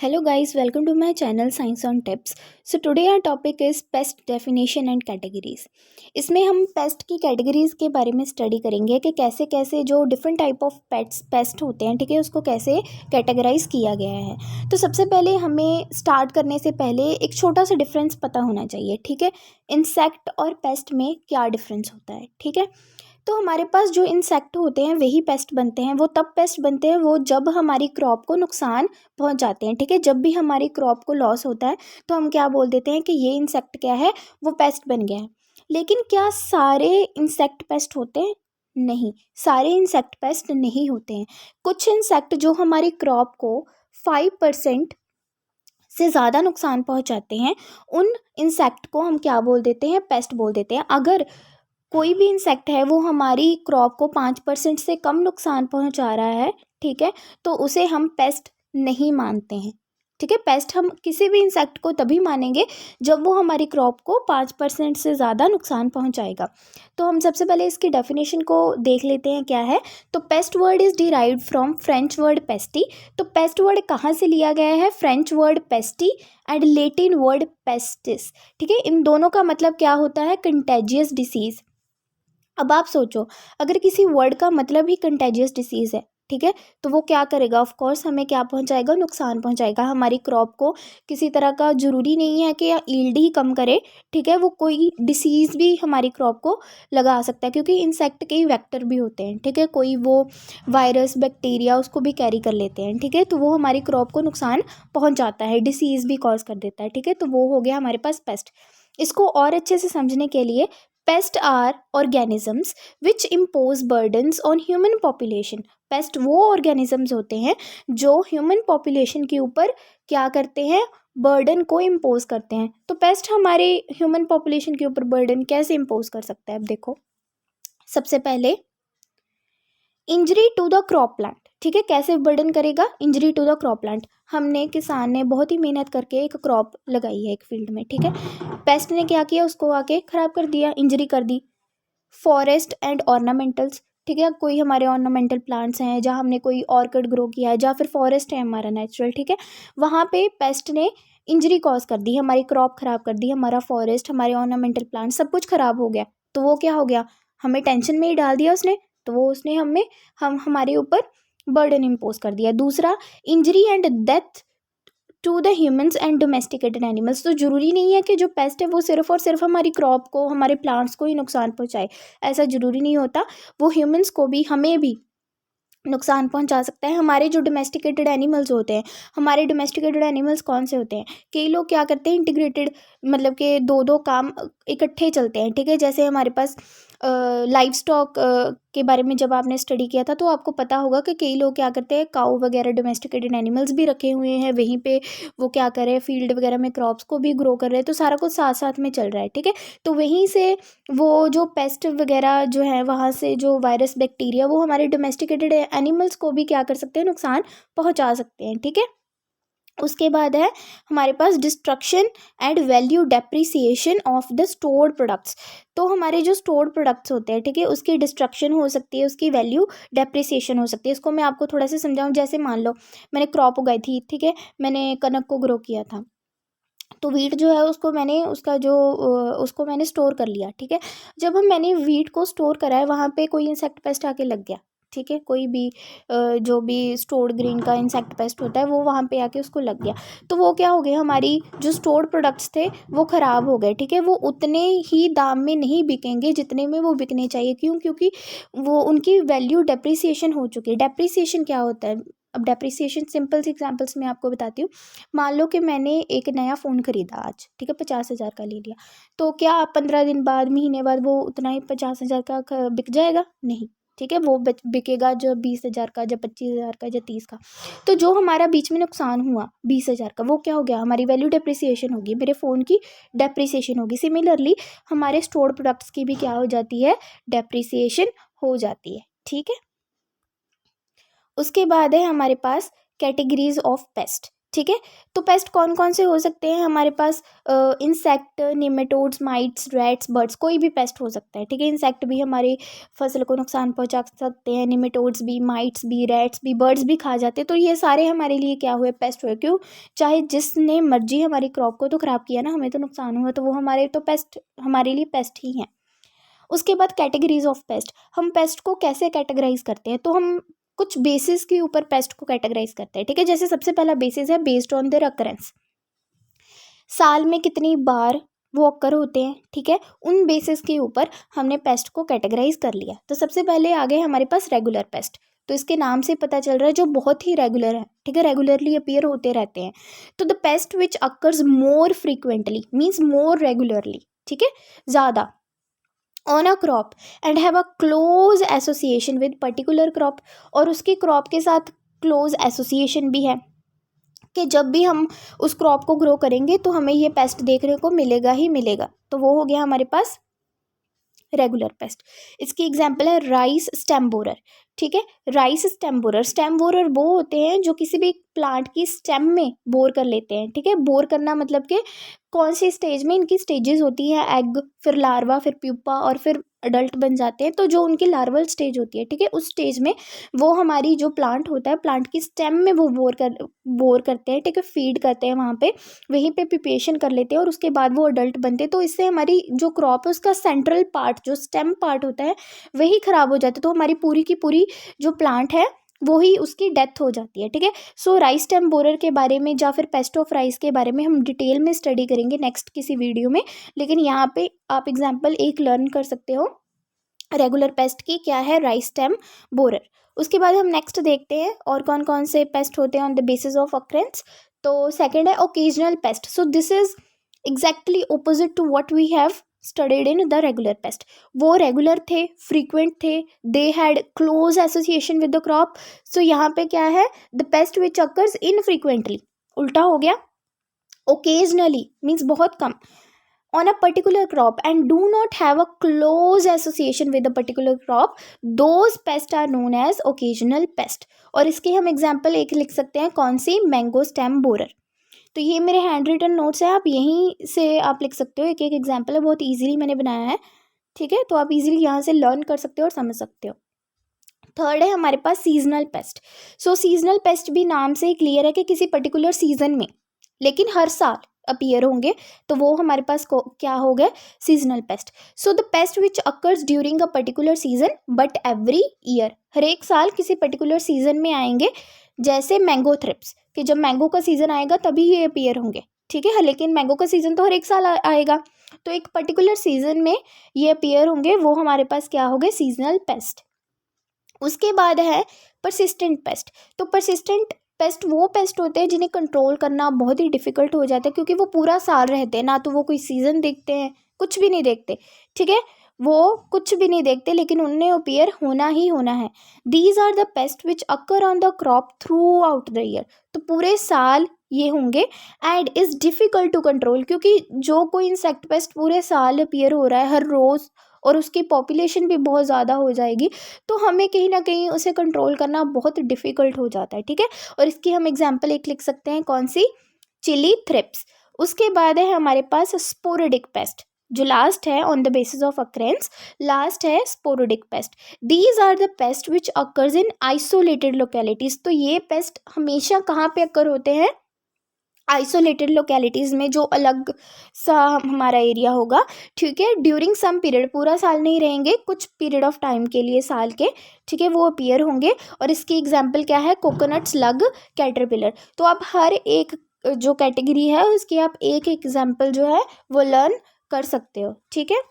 Hello guys, welcome to my channel Science on Tips. So today our topic is pest definition and categories. इसमें हम paste की categories के बारे में study करेंगे कि कैसे कैसे जो डिफरेंट टाइप ऑफ पेस्ट होते हैं, ठीक है, उसको कैसे कैटेगराइज किया गया है। तो सबसे पहले हमें स्टार्ट करने से पहले एक छोटा सा डिफरेंस पता होना चाहिए, ठीक है। इंसेक्ट और पेस्ट में क्या डिफरेंस होता है, ठीक है। तो हमारे पास जो इंसेक्ट होते हैं वही पेस्ट बनते हैं। वो तब पेस्ट बनते हैं वो जब हमारी क्रॉप को नुकसान पहुंच जाते हैं, ठीक है। जब भी हमारी क्रॉप को लॉस होता है तो हम क्या बोल देते हैं कि ये इंसेक्ट क्या है, वो पेस्ट बन गया है। लेकिन क्या सारे इंसेक्ट पेस्ट होते हैं? नहीं, सारे इंसेक्ट पेस्ट नहीं होते हैं। कुछ इंसेक्ट जो हमारी क्रॉप को 5% से ज़्यादा नुकसान पहुंचाते हैं, उन इंसेक्ट को हम क्या बोल देते हैं, पेस्ट बोल देते हैं। अगर कोई भी इंसेक्ट है वो हमारी क्रॉप को 5% से कम नुकसान पहुंचा रहा है, ठीक है, तो उसे हम पेस्ट नहीं मानते हैं, ठीक है। पेस्ट हम किसी भी इंसेक्ट को तभी मानेंगे जब वो हमारी क्रॉप को 5% से ज़्यादा नुकसान पहुंचाएगा। तो हम सबसे पहले इसकी डेफिनेशन को देख लेते हैं क्या है। तो pest word is derived from French word peste. तो पेस्ट वर्ड कहाँ से लिया गया है? French word peste and Latin word pestis, ठीक है। इन दोनों का मतलब क्या होता है? Contagious disease. अब आप सोचो, अगर किसी वर्ड का मतलब ही कंटेजियस डिसीज़ है, ठीक है, तो वो क्या करेगा? ऑफ कोर्स हमें क्या पहुंचाएगा? नुकसान पहुंचाएगा हमारी क्रॉप को। किसी तरह का ज़रूरी नहीं है कि ईल्ड ही कम करे, ठीक है, वो कोई डिसीज़ भी हमारी क्रॉप को लगा सकता है, क्योंकि इंसेक्ट के वेक्टर भी होते हैं, ठीक है। कोई वो वायरस बैक्टीरिया उसको भी कैरी कर लेते हैं, ठीक है, तो वो हमारी क्रॉप को नुकसान पहुँचाता है, डिसीज़ भी कॉज कर देता है, ठीक है। तो वो हो गया हमारे पास पेस्ट। इसको और अच्छे से समझने के लिए, pest are organisms which impose burdens on human population. Pest वो ऑर्गेनिजम्स होते हैं जो ह्यूमन पॉपुलेशन के ऊपर क्या करते हैं? बर्डन को इम्पोज करते हैं। तो पेस्ट हमारे ह्यूमन पॉपुलेशन के ऊपर बर्डन कैसे इम्पोज कर सकता है? अब देखो, सबसे पहले injury to the crop plant, ठीक है। कैसे बर्डन करेगा? Injury to the crop plant. हमने, किसान ने बहुत ही मेहनत करके एक क्रॉप लगाई है एक फील्ड में, ठीक है। पेस्ट ने क्या किया? उसको आके खराब कर दिया, इंजरी कर दी। फॉरेस्ट एंड ऑर्नामेंटल्स, ठीक है। कोई हमारे ऑर्नामेंटल प्लांट्स हैं जहाँ हमने कोई ऑर्किड ग्रो किया है, या फिर फॉरेस्ट है हमारा नेचुरल, ठीक है, वहाँ पे पेस्ट ने इंजरी कॉज कर दी, हमारी क्रॉप खराब कर दी, हमारा फॉरेस्ट, हमारे ऑर्नामेंटल प्लांट सब कुछ खराब हो गया। तो वो क्या हो गया? हमें टेंशन में ही डाल दिया उसने। तो वो उसने हमारे ऊपर बर्डन इम्पोज कर दिया। दूसरा, injury and death to the humans and domesticated animals. तो ज़रूरी नहीं है कि जो पेस्ट है वो सिर्फ और सिर्फ हमारी क्रॉप को, हमारे प्लांट्स को ही नुकसान पहुंचाए, ऐसा ज़रूरी नहीं होता। वो ह्यूमंस को भी, हमें भी नुकसान पहुंचा सकता है। हमारे जो डोमेस्टिकेटेड एनिमल्स होते हैं, हमारे डोमेस्टिकेटेड एनिमल्स कौन से होते हैं? कई लोग क्या करते हैं, इंटीग्रेटेड, मतलब कि दो दो काम इकट्ठे चलते हैं, ठीक है। जैसे हमारे पास लाइव स्टॉक के बारे में जब आपने स्टडी किया था तो आपको पता होगा कि कई लोग क्या करते हैं, काऊ वगैरह डोमेस्टिकेटेड एनिमल्स भी रखे हुए हैं, वहीं पे वो क्या कर रहे हैं, फील्ड वगैरह में क्रॉप्स को भी ग्रो कर रहे हैं। तो सारा कुछ साथ साथ में चल रहा है, ठीक है। तो वहीं से वो जो पेस्ट वगैरह जो है, वहाँ से जो वायरस बैक्टीरिया, वो हमारे डोमेस्टिकेटेड एनिमल्स को भी क्या कर सकते हैं? नुकसान पहुंचा सकते हैं, ठीक है। उसके बाद है हमारे पास destruction and value depreciation of the stored products. तो हमारे जो स्टोर्ड प्रोडक्ट्स होते हैं, ठीक है, उसकी डिस्ट्रक्शन हो सकती है, उसकी वैल्यू डेप्रिसिएशन हो सकती है। इसको मैं आपको थोड़ा सा समझाऊं। जैसे मान लो मैंने क्रॉप उगाई थी, ठीक है, मैंने कनक को ग्रो किया था, तो वीट जो है उसको मैंने, उसका जो उसको मैंने स्टोर कर लिया, ठीक है। जब मैंने वीट को स्टोर करा है, वहाँ पे कोई इंसेक्ट पेस्ट आके लग गया, ठीक है, कोई भी जो भी स्टोर्ड ग्रेन का इंसेक्ट पेस्ट होता है वो वहाँ पे आके उसको लग गया। तो वो क्या हो गया, हमारी जो स्टोर्ड प्रोडक्ट्स थे वो ख़राब हो गए, ठीक है। वो उतने ही दाम में नहीं बिकेंगे जितने में वो बिकने चाहिए। क्यों? क्योंकि वो, उनकी वैल्यू डेप्रिसिएशन हो चुकी है। डेप्रिसिएशन क्या होता है? अब डेप्रिसिएशन सिंपल सी एग्जांपल्स मैं आपको बताती हूँ। मान लो कि मैंने एक नया फ़ोन ख़रीदा आज, ठीक है, 50,000 का ले लिया। तो क्या 15 दिन बाद, महीने बाद वो उतना ही 50,000 का बिक जाएगा? नहीं, ठीक है। वो बिकेगा जब 20,000 का, जब 25,000 का, जब 30 का। तो जो हमारा बीच में नुकसान हुआ 20,000 का, वो क्या हो गया? हमारी वैल्यू डेप्रिसिएशन होगी, मेरे फ़ोन की डेप्रिसिएशन होगी। सिमिलरली हमारे स्टोर्ड प्रोडक्ट्स की भी क्या हो जाती है? डेप्रिसिएशन हो जाती है, ठीक है। उसके बाद है हमारे पास कैटेगरीज ऑफ पेस्ट, ठीक है। तो पेस्ट कौन कौन से हो सकते हैं हमारे पास? Insect, nematodes, mites, rats, birds, कोई भी पेस्ट हो सकता है। ठीक है, इंसेक्ट भी हमारी फसल को नुकसान पहुंचा सकते हैं, निमेटोड्स भी, माइट्स भी, रैट्स भी, बर्ड्स भी खा जाते हैं। तो ये सारे हमारे लिए क्या हुए? पेस्ट हुए। क्यों? चाहे जिसने मर्जी हमारी क्रॉप को तो ख़राब किया ना, हमें तो नुकसान हुआ, तो वो हमारे तो पेस्ट, हमारे लिए पेस्ट ही हैं। उसके बाद कैटेगरीज ऑफ पेस्ट, हम पेस्ट को कैसे कैटेगराइज करते हैं? तो हम कुछ बेसिस के ऊपर पेस्ट को कैटेगराइज करते हैं। ठीक है, जैसे सबसे पहला बेसिस है बेस्ड ऑन देयर अकरेंस, साल में कितनी बार वो अक्कर होते हैं। ठीक है, उन बेसिस के ऊपर हमने पेस्ट को कैटेगराइज कर लिया। तो सबसे पहले आ गए हमारे पास रेगुलर पेस्ट। तो इसके नाम से पता चल रहा है जो बहुत ही रेगुलर है। ठीक है, रेगुलरली अपीयर होते रहते हैं। तो the pest which occurs more frequently means more regularly, ठीक है, ज़्यादा on a crop and have a close association with particular crop, और उसकी क्रॉप के साथ क्लोज एसोसिएशन भी है कि जब भी हम उस क्रॉप को ग्रो करेंगे तो हमें ये पेस्ट देखने को मिलेगा ही मिलेगा। तो वो हो गया हमारे पास रेगुलर पेस्ट। इसकी एग्जांपल है राइस स्टेम बोरर। ठीक है, rice stem borer, stem borer वो होते हैं जो किसी भी प्लांट की स्टेम में बोर कर लेते हैं। ठीक है, बोर करना मतलब कि कौन सी स्टेज में, इनकी स्टेजेस होती है, एग, फिर लार्वा, फिर प्यूपा, और फिर अडल्ट बन जाते हैं। तो जो उनकी लार्वल स्टेज होती है, ठीक है, उस स्टेज में वो हमारी जो प्लांट होता है, प्लांट की स्टेम में वो बोर करते हैं। ठीक है, फीड करते हैं वहाँ पे, वहीं पे प्रिपरेशन कर लेते हैं, और उसके बाद वो अडल्ट बनते हैं। तो इससे हमारी जो क्रॉप है उसका सेंट्रल पार्ट, जो स्टेम पार्ट होता है, वही ख़राब हो जाता है। तो हमारी पूरी की पूरी जो प्लांट है वो ही उसकी डेथ हो जाती है। ठीक है, सो राइस स्टेम बोरर के बारे में या फिर पेस्ट ऑफ राइस के बारे में हम डिटेल में स्टडी करेंगे नेक्स्ट किसी वीडियो में। लेकिन यहाँ पे आप एग्जांपल एक लर्न कर सकते हो रेगुलर पेस्ट की, क्या है? Rice stem borer. उसके बाद हम नेक्स्ट देखते हैं और कौन कौन से पेस्ट होते हैं on the basis of occurrence. तो सेकंड है occasional pest. So this is exactly opposite to what we have studied in the regular pest. वो रेगुलर थे, फ्रीक्वेंट थे, they had close association with the crop. So यहाँ पे क्या है? The pest which occurs infrequently, उल्टा हो गया, ओकेजनली मीन्स बहुत कम, on a particular crop and do not have a close association with a particular crop, those pests are known as occasional pest। और इसके हम एग्जाम्पल एक लिख सकते हैं, कौन सी? Mango stem borer. तो ये मेरे हैंड रिटन नोट्स है, आप यहीं से आप लिख सकते हो, एक एक एग्जाम्पल है, बहुत ईजिली मैंने बनाया है। ठीक है, तो आप इजीली यहाँ से लर्न कर सकते हो और समझ सकते हो। थर्ड है हमारे पास सीजनल पेस्ट। सो सीजनल पेस्ट भी नाम से क्लियर है कि किसी पर्टिकुलर सीजन में, लेकिन हर साल अपीयर होंगे, तो वो हमारे पास क्या हो गए? Seasonal pest. So the pest which occurs during a particular season but every year, हर एक साल किसी पर्टिकुलर सीजन में आएंगे। जैसे मैंगो थ्रिप्स, कि जब मैंगो का सीजन आएगा तभी ये अपीयर होंगे। ठीक है, लेकिन मैंगो का सीजन तो हर एक साल आएगा, तो एक पर्टिकुलर सीजन में ये अपीयर होंगे, वो हमारे पास क्या हो गए? Seasonal paste. उसके बाद है परसिस्टेंट पेस्ट। तो परसिस्टेंट पेस्ट वो पेस्ट होते हैं जिन्हें कंट्रोल करना बहुत ही डिफिकल्ट हो जाता है, क्योंकि वो पूरा साल रहते हैं, ना तो वो कोई सीज़न देखते हैं, कुछ भी नहीं देखते। ठीक है, वो कुछ भी नहीं देखते, लेकिन उन्हें अपीयर होना ही होना है। These are the pest which occur on the crop throughout the year. तो पूरे साल ये होंगे and is difficult to control, क्योंकि जो कोई इंसेक्ट पेस्ट पूरे साल अपीयर हो रहा है हर रोज़, और उसकी पॉपुलेशन भी बहुत ज़्यादा हो जाएगी, तो हमें कहीं ना कहीं उसे कंट्रोल करना बहुत डिफ़िकल्ट हो जाता है। ठीक है, और इसकी हम एग्जांपल एक लिख सकते हैं, कौन सी? Chilli thrips. उसके बाद है हमारे पास स्पोरेडिक पेस्ट, जो लास्ट है on the basis of occurrence, last है sporadic pest. These are the pest which occurs in isolated localities. तो ये पेस्ट हमेशा कहाँ पे अकर होते हैं? आइसोलेटेड लोकेलिटीज़ में, जो अलग सा हमारा एरिया होगा। ठीक है, ड्यूरिंग सम पीरियड, पूरा साल नहीं रहेंगे, कुछ पीरियड ऑफ टाइम के लिए साल के, ठीक है, वो अपीयर होंगे। और इसकी एग्जांपल क्या है? Coconut slug, caterpillar. तो आप हर एक जो कैटेगरी है उसकी आप एक एग्जांपल जो है वो लर्न कर सकते हो। ठीक है,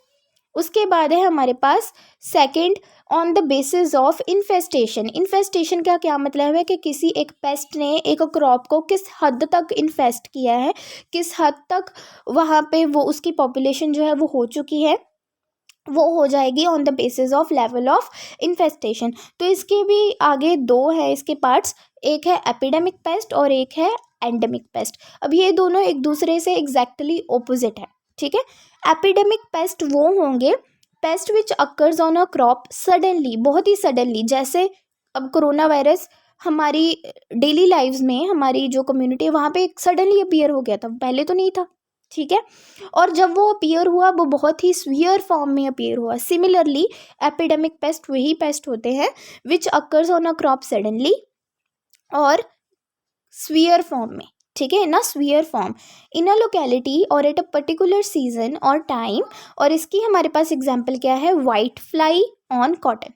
उसके बाद है हमारे पास second, on the basis of infestation. Infestation का क्या मतलब है? कि किसी एक पेस्ट ने एक क्रॉप को किस हद तक इन्फेस्ट किया है, किस हद तक वहाँ पे वो उसकी पॉपुलेशन जो है वो हो चुकी है, वो हो जाएगी on the basis of level of infestation. तो इसके भी आगे दो है इसके पार्ट्स, एक है एपिडेमिक पेस्ट और एक है एंडेमिक पेस्ट। अब ये दोनों एक दूसरे से एग्जैक्टली ऑपोजिट है। ठीक है, एपिडेमिक पेस्ट वो होंगे paste which occurs on a crop suddenly, बहुत ही सडनली, जैसे अब कोरोना वायरस हमारी डेली लाइव्स में हमारी जो कम्युनिटी है वहाँ पे सडनली अपीयर हो गया था, पहले तो नहीं था, ठीक है। और जब वो अपीयर हुआ वो बहुत ही स्वीयर फॉर्म में अपीयर हुआ। सिमिलरली एपिडेमिक पेस्ट वही पेस्ट होते हैं which occurs on a crop suddenly और स्वीयर फॉर्म में, ठीक है ना, severe form in a locality और एट अ पर्टिकुलर सीजन और टाइम। और इसकी हमारे पास एग्जांपल क्या है, white fly on cotton,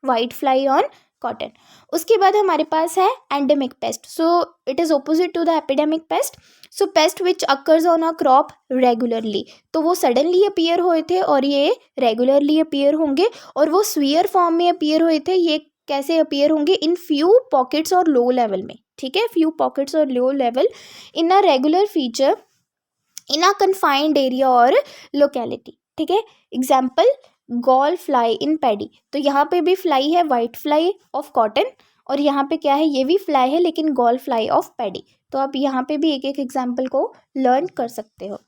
white fly on cotton. उसके बाद हमारे पास है endemic pest, so it is opposite to the epidemic paste. So paste which occurs on a crop regularly, तो वो सडनली अपीयर हुए थे और ये रेगुलरली अपीयर होंगे। और वो स्वीयर फॉर्म में अपीयर हुए थे, ये कैसे अपीयर होंगे, इन फ्यू पॉकेट्स और लो लेवल में, ठीक है, फ्यू पॉकेट्स और low level in a regular feature in a confined area और लोकेलिटी, ठीक है। Example gall fly in paddy, तो यहाँ पे भी फ्लाई है वाइट फ्लाई ऑफ कॉटन और यहाँ पे क्या है, ये भी फ्लाई है लेकिन गॉल फ्लाई ऑफ पैडी। तो आप यहाँ पे भी एक एक एग्जाम्पल को लर्न कर सकते हो।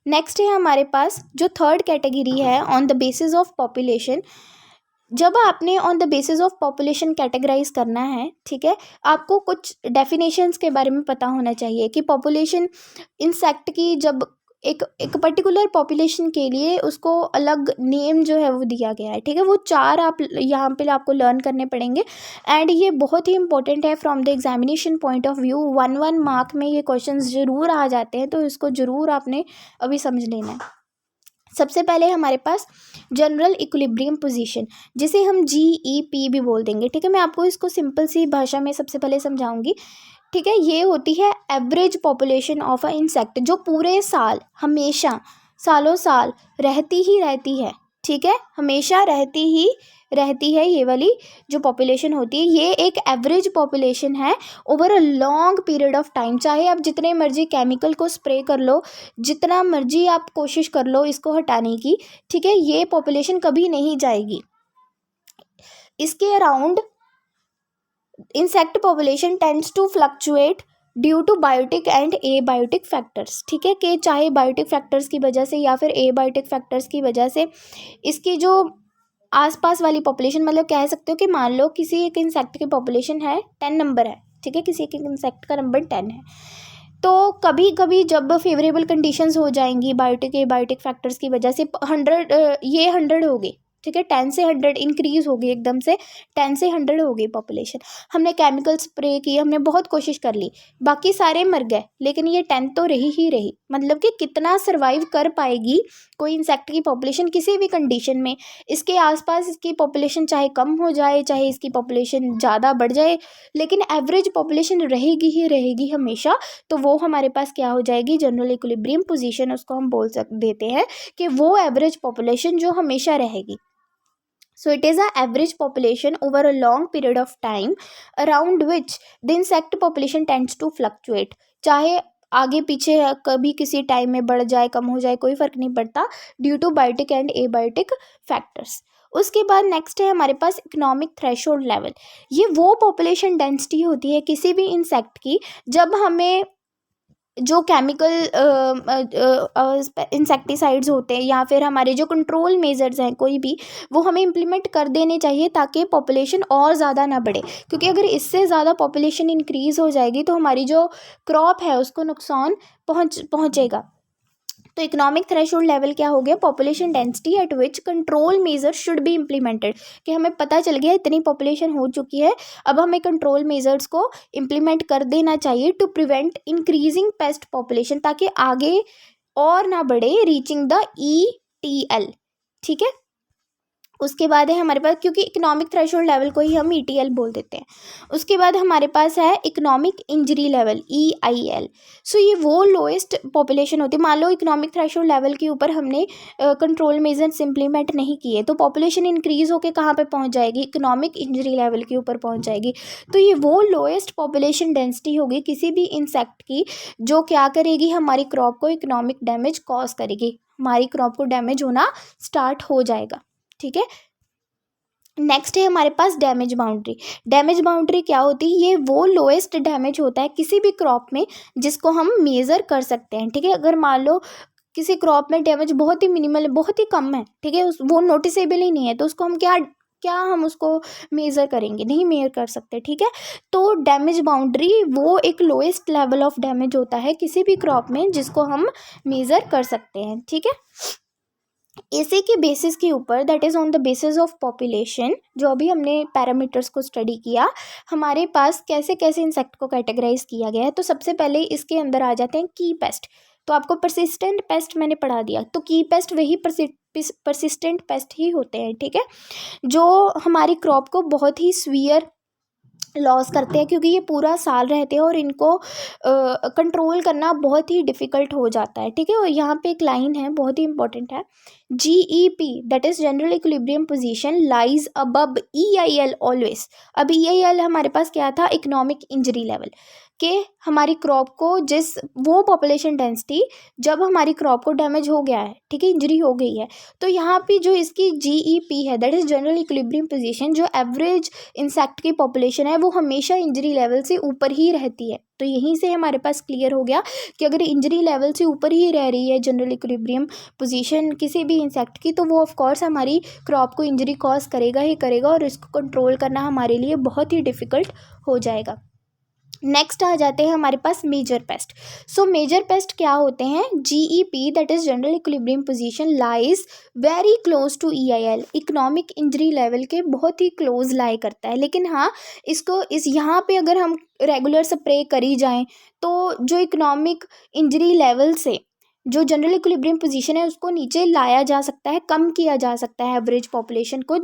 नेक्स्ट है हमारे पास जो थर्ड कैटेगरी है, on the basis of population. जब आपने on the basis of population categorize करना है, ठीक है, आपको कुछ डेफिनेशंस के बारे में पता होना चाहिए कि पॉपुलेशन इंसेक्ट की जब एक पर्टिकुलर पॉपुलेशन के लिए उसको अलग नेम जो है वो दिया गया है, ठीक है। वो चार आप यहाँ पे आपको लर्न करने पड़ेंगे एंड ये बहुत ही इंपॉर्टेंट है from the examination point of view. 1 mark में ये क्वेश्चंस ज़रूर आ जाते हैं, तो इसको ज़रूर आपने अभी समझ लेना है। सबसे पहले हमारे पास जनरल इक्विलिब्रियम पोजीशन, जिसे हम GEP भी बोल देंगे, ठीक है। मैं आपको इसको सिंपल सी भाषा में सबसे पहले समझाऊंगी, ठीक है। ये होती है average population of a insect, जो पूरे साल हमेशा सालों साल रहती ही रहती है, ठीक है, हमेशा रहती है। ये वाली जो पॉपुलेशन होती है ये एक एवरेज पॉपुलेशन है over a long period of time. चाहे आप जितने मर्जी केमिकल को स्प्रे कर लो, जितना मर्जी आप कोशिश कर लो इसको हटाने की, ठीक है, ये पॉपुलेशन कभी नहीं जाएगी। इसके around insect population tends to fluctuate due to biotic and abiotic factors, ठीक है, कि चाहे बायोटिक फैक्टर्स की वजह से या फिर एबायोटिक फैक्टर्स की वजह से इसकी जो आसपास वाली पॉपुलेशन, मतलब कह सकते हो कि मान लो किसी एक इंसेक्ट की पॉपुलेशन है 10 नंबर है, ठीक है, किसी एक इंसेक्ट का नंबर 10 है, तो कभी कभी जब फेवरेबल कंडीशंस हो जाएंगी बायोटिक एबायोटिक फैक्टर्स की वजह से 100 ये 100 हो गई, ठीक है, 10 से 100 इंक्रीज हो गई, एकदम से 10 से 100 हो गई पॉपुलेशन। हमने केमिकल स्प्रे की, हमने बहुत कोशिश कर ली, बाकी सारे मर गए, लेकिन ये 10 तो रही ही रही। मतलब कि कितना सर्वाइव कर पाएगी कोई इंसेक्ट की पॉपुलेशन किसी भी कंडीशन में। इसके आसपास इसकी पॉपुलेशन चाहे कम हो जाए, चाहे इसकी पॉपुलेशन ज़्यादा बढ़ जाए, लेकिन एवरेज पॉपुलेशन रहेगी ही रहेगी हमेशा। तो वो हमारे पास क्या हो जाएगी, जनरल इक्विलिब्रियम पोजीशन, उसको हम बोल देते हैं कि वो एवरेज पॉपुलेशन जो हमेशा रहेगी। So it is a average population over a long period of time around which the insect population tends to fluctuate. चाहे आगे पीछे कभी किसी टाइम में बढ़ जाए कम हो जाए कोई फर्क नहीं पड़ता, due to biotic and abiotic factors. उसके बाद नेक्स्ट है हमारे पास इकोनॉमिक थ्रेशोल्ड लेवल। ये वो पॉपुलेशन डेंसिटी होती है किसी भी इंसेक्ट की जब हमें जो केमिकल इंसेक्टिसाइड्स होते हैं या फिर हमारे जो कंट्रोल मेजर्स हैं कोई भी, वो हमें इम्प्लीमेंट कर देने चाहिए ताकि पॉपुलेशन और ज़्यादा ना बढ़े। क्योंकि अगर इससे ज़्यादा पॉपुलेशन इंक्रीज़ हो जाएगी तो हमारी जो क्रॉप है उसको नुकसान पहुँचेगा। तो इकोनॉमिक थ्रेशोल्ड लेवल क्या हो गया, population density at which control measure should be implemented, कि हमें पता चल गया इतनी पॉपुलेशन हो चुकी है, अब हमें कंट्रोल मेजर्स को इम्प्लीमेंट कर देना चाहिए to prevent increasing pest population, ताकि आगे और ना बढ़े, रीचिंग द ETL, ठीक है। उसके बाद है हमारे पास, क्योंकि इकोनॉमिक थ्रेशोल्ड लेवल को ही हम ETL बोल देते हैं। उसके बाद हमारे पास है इकोनॉमिक इंजरी लेवल EIL। सो ये वो लोएस्ट पॉपुलेशन होती है। मान लो इकोनॉमिक थ्रेशोल्ड लेवल के ऊपर हमने कंट्रोल मेजर्स इम्प्लीमेंट नहीं किए तो पॉपुलेशन इंक्रीज होकर कहाँ पे पहुँच जाएगी, इकोनॉमिक इंजरी लेवल के ऊपर पहुँच जाएगी। तो ये वो लोएस्ट पॉपुलेशन डेंसिटी होगी किसी भी इंसेक्ट की जो क्या करेगी, हमारी क्रॉप को इकोनॉमिक डैमेज कॉज करेगी, हमारी क्रॉप को डैमेज होना स्टार्ट हो जाएगा, ठीक है। नेक्स्ट है हमारे पास डैमेज बाउंड्री। डैमेज बाउंड्री क्या होती है, ये वो लोएस्ट डैमेज होता है किसी भी क्रॉप में जिसको हम मेज़र कर सकते हैं, ठीक है। अगर मान लो किसी क्रॉप में डैमेज बहुत ही मिनिमल है, बहुत ही कम है, ठीक है, वो नोटिसेबल ही नहीं है, तो उसको हम क्या क्या हम उसको मेज़र करेंगे, नहीं मेज़र कर सकते, ठीक है। तो डैमेज बाउंड्री वो एक लोएस्ट लेवल ऑफ डैमेज होता है किसी भी क्रॉप में जिसको हम मेज़र कर सकते हैं, ठीक है। इसी के बेसिस के ऊपर, that is on the basis of population, जो अभी हमने पैरामीटर्स को स्टडी किया, हमारे पास कैसे कैसे इंसेक्ट को कैटेगराइज किया गया है। तो सबसे पहले इसके अंदर आ जाते हैं की पेस्ट। तो आपको परसिस्टेंट पेस्ट मैंने पढ़ा दिया, तो की पेस्ट वही परसिस्टेंट पेस्ट ही होते हैं, ठीक है, जो हमारी क्रॉप को बहुत ही सीवियर लॉस करते हैं, क्योंकि ये पूरा साल रहते हैं और इनको कंट्रोल करना बहुत ही डिफ़िकल्ट हो जाता है, ठीक है। और यहाँ पे एक लाइन है, बहुत ही इंपॉर्टेंट है, GEP that is general equilibrium position lies above EIL always. अब EIL हमारे पास क्या था, इकोनॉमिक इंजरी लेवल, कि हमारी क्रॉप को जिस वो पॉपुलेशन डेंसिटी जब हमारी क्रॉप को डैमेज हो गया है, ठीक है, इंजरी हो गई है, तो यहाँ पे जो इसकी GEP है, that is general equilibrium position, जो एवरेज इंसेक्ट की पॉपुलेशन है वो हमेशा इंजरी लेवल से ऊपर ही रहती है। तो यहीं से हमारे पास क्लियर हो गया कि अगर इंजरी लेवल से ऊपर ही रह रही है जनरल इक्विलिब्रियम पोजीशन किसी भी इंसेक्ट की, तो वो ऑफ कोर्स हमारी क्रॉप को इंजरी कॉज करेगा ही करेगा और इसको कंट्रोल करना हमारे लिए बहुत ही डिफ़िकल्ट हो जाएगा। नेक्स्ट आ जाते हैं हमारे पास major pest. So major pest क्या होते हैं, GEP that is general equilibrium position lies very close to EIL, economic injury level के बहुत ही क्लोज लाई करता है। लेकिन हाँ, इसको इस यहाँ पे अगर हम रेगुलर स्प्रे करी जाएँ तो जो इकोनॉमिक इंजरी लेवल से जो जनरल इक्विलिब्रियम पोजीशन है उसको नीचे लाया जा सकता है, कम किया जा सकता है एवरेज पॉपुलेशन को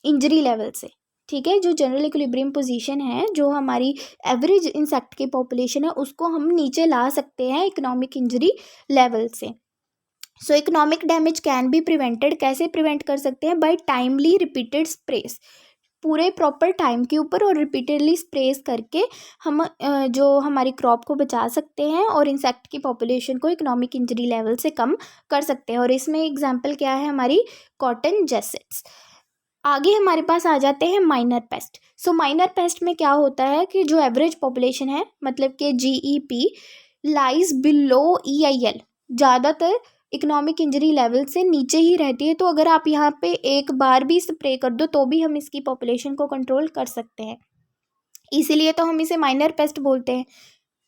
इंजरी लेवल से, ठीक है। जो जनरल इक्विलिब्रियम पोजीशन है, जो हमारी एवरेज इंसेक्ट की पॉपुलेशन है, उसको हम नीचे ला सकते हैं इकोनॉमिक इंजरी लेवल से। सो economic damage can be prevented, कैसे प्रिवेंट कर सकते हैं, बाय टाइमली रिपीटेड स्प्रेस, पूरे प्रॉपर टाइम के ऊपर और रिपीटेडली स्प्रेस करके हम जो हमारी क्रॉप को बचा सकते हैं और इंसेक्ट की पॉपुलेशन को इकोनॉमिक इंजरी लेवल से कम कर सकते हैं। और इसमें एग्जांपल क्या है, हमारी कॉटन जैसेट्स। आगे हमारे पास आ जाते हैं माइनर पेस्ट। सो माइनर पेस्ट में क्या होता है कि जो एवरेज पॉपुलेशन है, मतलब कि GEP लाइज बिलो EIL, ज़्यादातर इकोनॉमिक इंजरी लेवल से नीचे ही रहती है। तो अगर आप यहाँ पे एक बार भी स्प्रे कर दो तो भी हम इसकी पॉपुलेशन को कंट्रोल कर सकते हैं। इसीलिए तो हम इसे माइनर पेस्ट बोलते हैं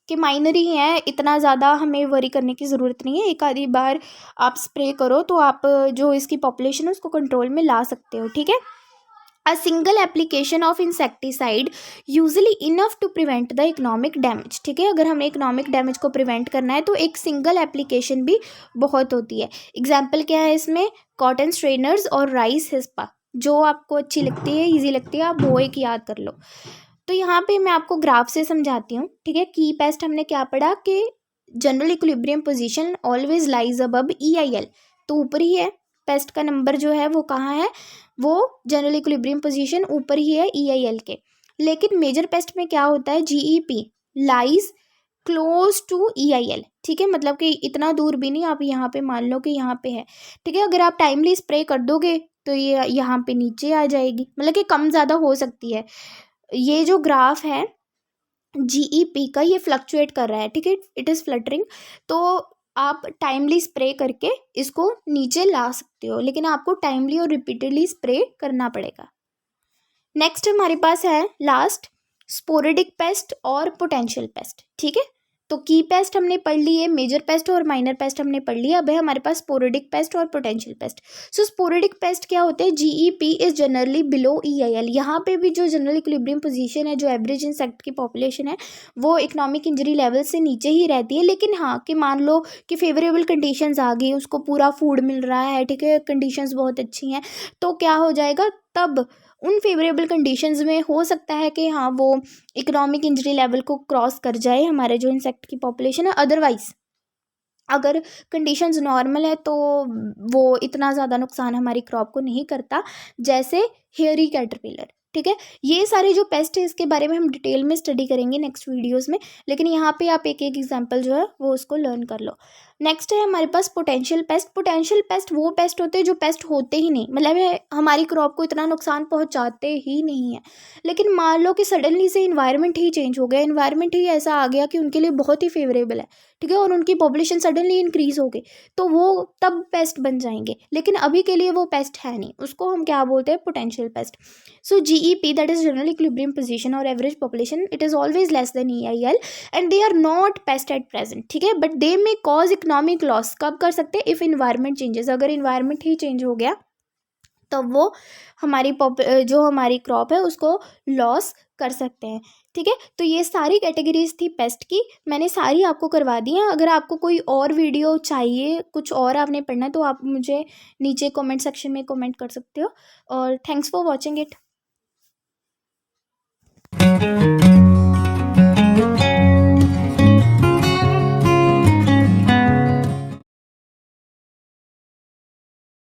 कि माइनर ही है, इतना ज़्यादा हमें वरी करने की ज़रूरत नहीं है, एक आधी बार आप स्प्रे करो तो आप जो इसकी पॉपुलेशन है उसको कंट्रोल में ला सकते हो, ठीक है। A single application of insecticide usually enough to prevent the economic damage, ठीक है। अगर हमें इकोनॉमिक डैमेज को प्रिवेंट करना है तो एक सिंगल एप्लीकेशन भी बहुत होती है। एग्जाम्पल क्या है इसमें, कॉटन स्ट्रेनर्स और राइस हिस्पा, जो आपको अच्छी लगती है, ईजी लगती है, आप वो एक याद कर लो। तो यहाँ पे मैं आपको ग्राफ से समझाती हूँ, ठीक है। की पेस्ट हमने क्या पढ़ा कि general equilibrium position always lies above EIL, तो ऊपर ही है, पेस्ट का नंबर जो है वो कहाँ है, वो जनरल इक्विलिब्रियम पोजीशन ऊपर ही है EIL के। लेकिन मेजर पेस्ट में क्या होता है, GEP lies close to EIL, ठीक है, मतलब कि इतना दूर भी नहीं, आप यहाँ पे मान लो कि यहाँ पे है, ठीक है। अगर आप टाइमली स्प्रे कर दोगे तो ये यहाँ पे नीचे आ जाएगी, मतलब कि कम ज़्यादा हो सकती है। ये जो ग्राफ है GEP का, ये फ्लक्चुएट कर रहा है, ठीक है, इट इज़ फ्लटरिंग। तो आप टाइमली स्प्रे करके इसको नीचे ला सकते हो, लेकिन आपको टाइमली और रिपीटेडली स्प्रे करना पड़ेगा। नेक्स्ट हमारे पास है लास्ट, स्पोरेडिक पेस्ट और पोटेंशियल पेस्ट, ठीक है। तो की पेस्ट हमने पढ़ ली है, मेजर पेस्ट और माइनर पेस्ट हमने पढ़ लिया। अब है हमारे पास स्पोरेडिक पेस्ट और पोटेंशियल पेस्ट। सो स्पोरेडिक पेस्ट क्या होते हैं, GEP is generally below EIL, यहाँ पे भी जो जनरल इक्विलिब्रियम पोजीशन है, जो एवरेज इंसेक्ट की पॉपुलेशन है, वो इकोनॉमिक इंजरी लेवल से नीचे ही रहती है। लेकिन हाँ, कि मान लो कि फेवरेबल कंडीशंस आ गई, उसको पूरा फूड मिल रहा है, ठीक है, कंडीशंस बहुत अच्छी हैं, तो क्या हो जाएगा, तब उन फेवरेबल कंडीशंस में हो सकता है कि हाँ वो इकोनॉमिक इंजरी लेवल को क्रॉस कर जाए हमारे जो इंसेक्ट की पॉपुलेशन है। अदरवाइज अगर कंडीशंस नॉर्मल है तो वो इतना ज़्यादा नुकसान हमारी क्रॉप को नहीं करता, जैसे हेयरी कैटरपिलर, ठीक है। ये सारे जो पेस्ट है इसके बारे में हम डिटेल में स्टडी करेंगे नेक्स्ट वीडियोस में, लेकिन यहाँ पे आप एक एक एग्जांपल जो है वो उसको लर्न कर लो। नेक्स्ट है हमारे पास पोटेंशियल पेस्ट। पोटेंशियल पेस्ट वो पेस्ट होते हैं जो पेस्ट होते ही नहीं, मतलब ये हमारी क्रॉप को इतना नुकसान पहुंचाते ही नहीं है, लेकिन मान लो कि सडनली से इन्वायरमेंट ही चेंज हो गया, इन्वायरमेंट ही ऐसा आ गया कि उनके लिए बहुत ही फेवरेबल है, ठीक है, और उनकी पॉपुलेशन सडनली इंक्रीज हो गई, तो वो तब पेस्ट बन जाएंगे, लेकिन अभी के लिए वो पेस्ट है नहीं, उसको हम क्या बोलते हैं, potential pest. So GEP, that is general equilibrium position और average population, it is always less than EIL and they are not pest at present, ठीक है, but they may cause economic loss. कब कर सकते हैं, इफ इन्वायरमेंट चेंजेस, अगर environment ही change हो गया तब वो हमारी जो हमारी क्रॉप है उसको लॉस कर सकते हैं, ठीक है। तो ये सारी कैटेगरीज थी पेस्ट की, मैंने सारी आपको करवा दी हैं। अगर आपको कोई और वीडियो चाहिए, कुछ और आपने पढ़ना है, तो आप मुझे नीचे कमेंट सेक्शन में कमेंट कर सकते हो, और थैंक्स फॉर वॉचिंग इट।